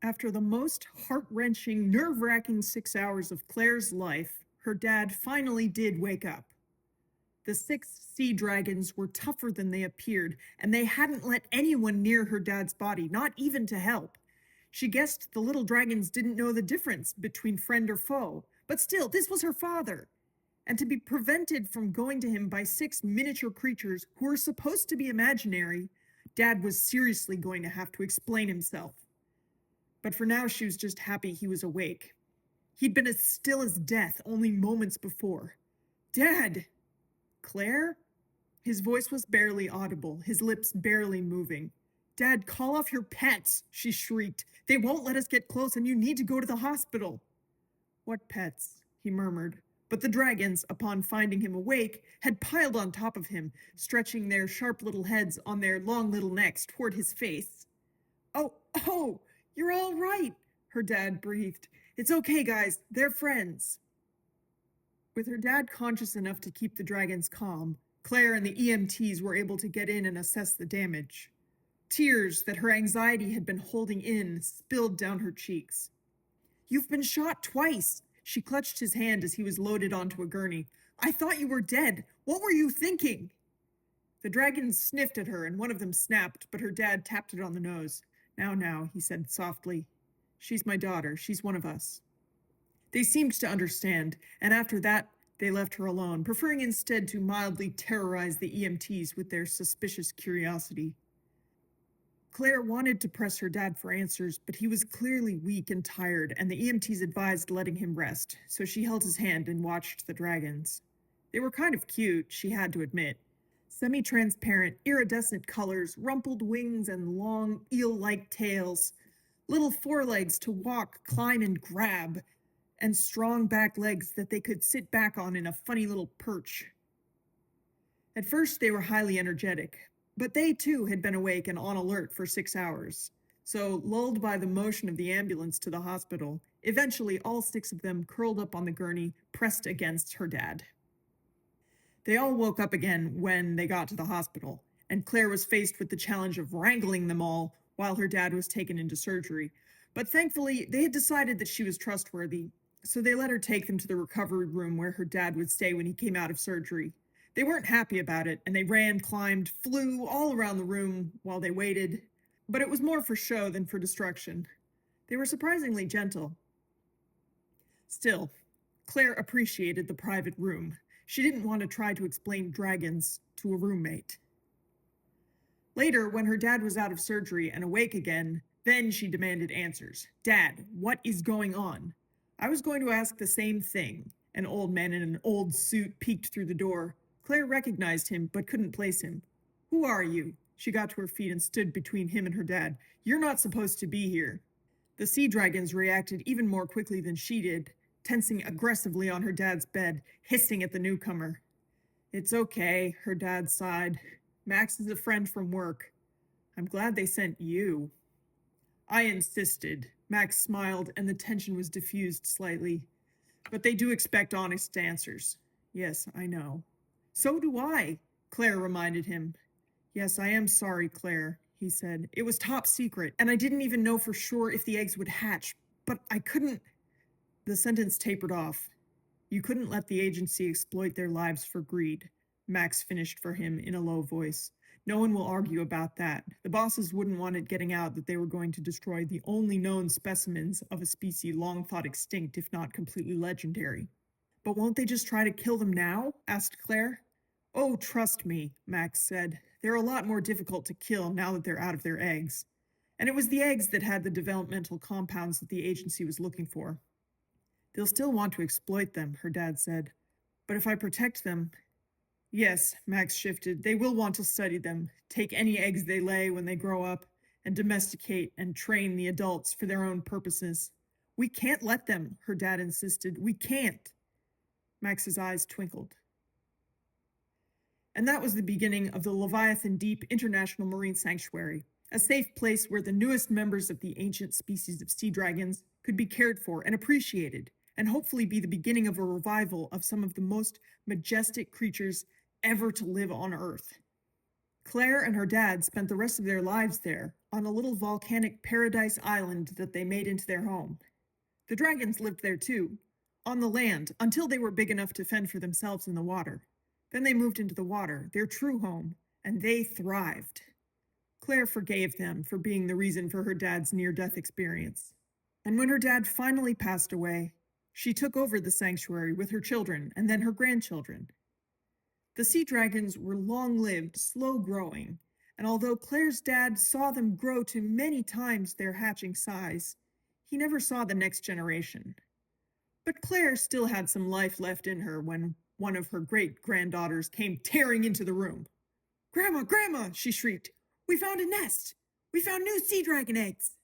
After the most heart-wrenching, nerve-wracking 6 hours of Claire's life, her dad finally did wake up. The 6 sea dragons were tougher than they appeared, and they hadn't let anyone near her dad's body, not even to help. She guessed the little dragons didn't know the difference between friend or foe, but still, this was her father. And to be prevented from going to him by 6 miniature creatures who were supposed to be imaginary, Dad was seriously going to have to explain himself. But for now, she was just happy he was awake. He'd been as still as death only moments before. Dad! Claire? His voice was barely audible, his lips barely moving. Dad, call off your pets, she shrieked. They won't let us get close and you need to go to the hospital. What pets? He murmured. But the dragons, upon finding him awake, had piled on top of him, stretching their sharp little heads on their long little necks toward his face. Oh, you're all right, her dad breathed. It's okay, guys. They're friends. With her dad conscious enough to keep the dragons calm, Claire and the EMTs were able to get in and assess the damage. Tears that her anxiety had been holding in spilled down her cheeks. You've been shot twice. She clutched his hand as he was loaded onto a gurney. I thought you were dead. What were you thinking? The dragons sniffed at her, and one of them snapped, but her dad tapped it on the nose. Now, he said softly. She's my daughter. She's one of us. They seemed to understand, and after that, they left her alone, preferring instead to mildly terrorize the EMTs with their suspicious curiosity. Claire wanted to press her dad for answers, but he was clearly weak and tired, and the EMTs advised letting him rest, so she held his hand and watched the dragons. They were kind of cute, she had to admit. Semi-transparent, iridescent colors, rumpled wings, and long, eel-like tails. Little forelegs to walk, climb, and grab, and strong back legs that they could sit back on in a funny little perch. At first, they were highly energetic, but they too had been awake and on alert for 6 hours. So, lulled by the motion of the ambulance to the hospital, eventually all 6 of them curled up on the gurney, pressed against her dad. They all woke up again when they got to the hospital, and Claire was faced with the challenge of wrangling them all while her dad was taken into surgery. But thankfully, they had decided that she was trustworthy, so they let her take them to the recovery room where her dad would stay when he came out of surgery. They weren't happy about it, and they ran, climbed, flew all around the room while they waited, but it was more for show than for destruction. They were surprisingly gentle. Still, Claire appreciated the private room. She didn't want to try to explain dragons to a roommate. Later, when her dad was out of surgery and awake again, then she demanded answers. Dad, what is going on? I was going to ask the same thing. An old man in an old suit peeked through the door. Claire recognized him, but couldn't place him. Who are you? She got to her feet and stood between him and her dad. You're not supposed to be here. The sea dragons reacted even more quickly than she did, tensing aggressively on her dad's bed, hissing at the newcomer. It's okay, her dad sighed. Max is a friend from work. I'm glad they sent you. I insisted. Max smiled, and the tension was diffused slightly. But they do expect honest answers. Yes, I know. So do I, Claire reminded him. Yes, I am sorry, Claire, he said. It was top secret, and I didn't even know for sure if the eggs would hatch, but I couldn't. The sentence tapered off. You couldn't let the agency exploit their lives for greed, Max finished for him in a low voice. No one will argue about that. The bosses wouldn't want it getting out that they were going to destroy the only known specimens of a species long thought extinct, if not completely legendary. But won't they just try to kill them now? Asked Claire. Oh, trust me, Max said. They're a lot more difficult to kill now that they're out of their eggs. And it was the eggs that had the developmental compounds that the agency was looking for. They'll still want to exploit them, her dad said. But if I protect them... Yes, Max shifted. They will want to study them, take any eggs they lay when they grow up, and domesticate and train the adults for their own purposes. We can't let them, her dad insisted. We can't. Max's eyes twinkled. And that was the beginning of the Leviathan Deep International Marine Sanctuary, a safe place where the newest members of the ancient species of sea dragons could be cared for and appreciated, and hopefully be the beginning of a revival of some of the most majestic creatures ever to live on Earth. Claire and her dad spent the rest of their lives there, on a little volcanic paradise island that they made into their home. The dragons lived there too, on the land, until they were big enough to fend for themselves in the water. Then they moved into the water, their true home, and they thrived. Claire forgave them for being the reason for her dad's near-death experience. And when her dad finally passed away, she took over the sanctuary with her children and then her grandchildren. The sea dragons were long-lived, slow-growing, and although Claire's dad saw them grow to many times their hatching size, he never saw the next generation. But Claire still had some life left in her when one of her great-granddaughters came tearing into the room. "Grandma, Grandma," she shrieked, "we found a nest! We found new sea dragon eggs!"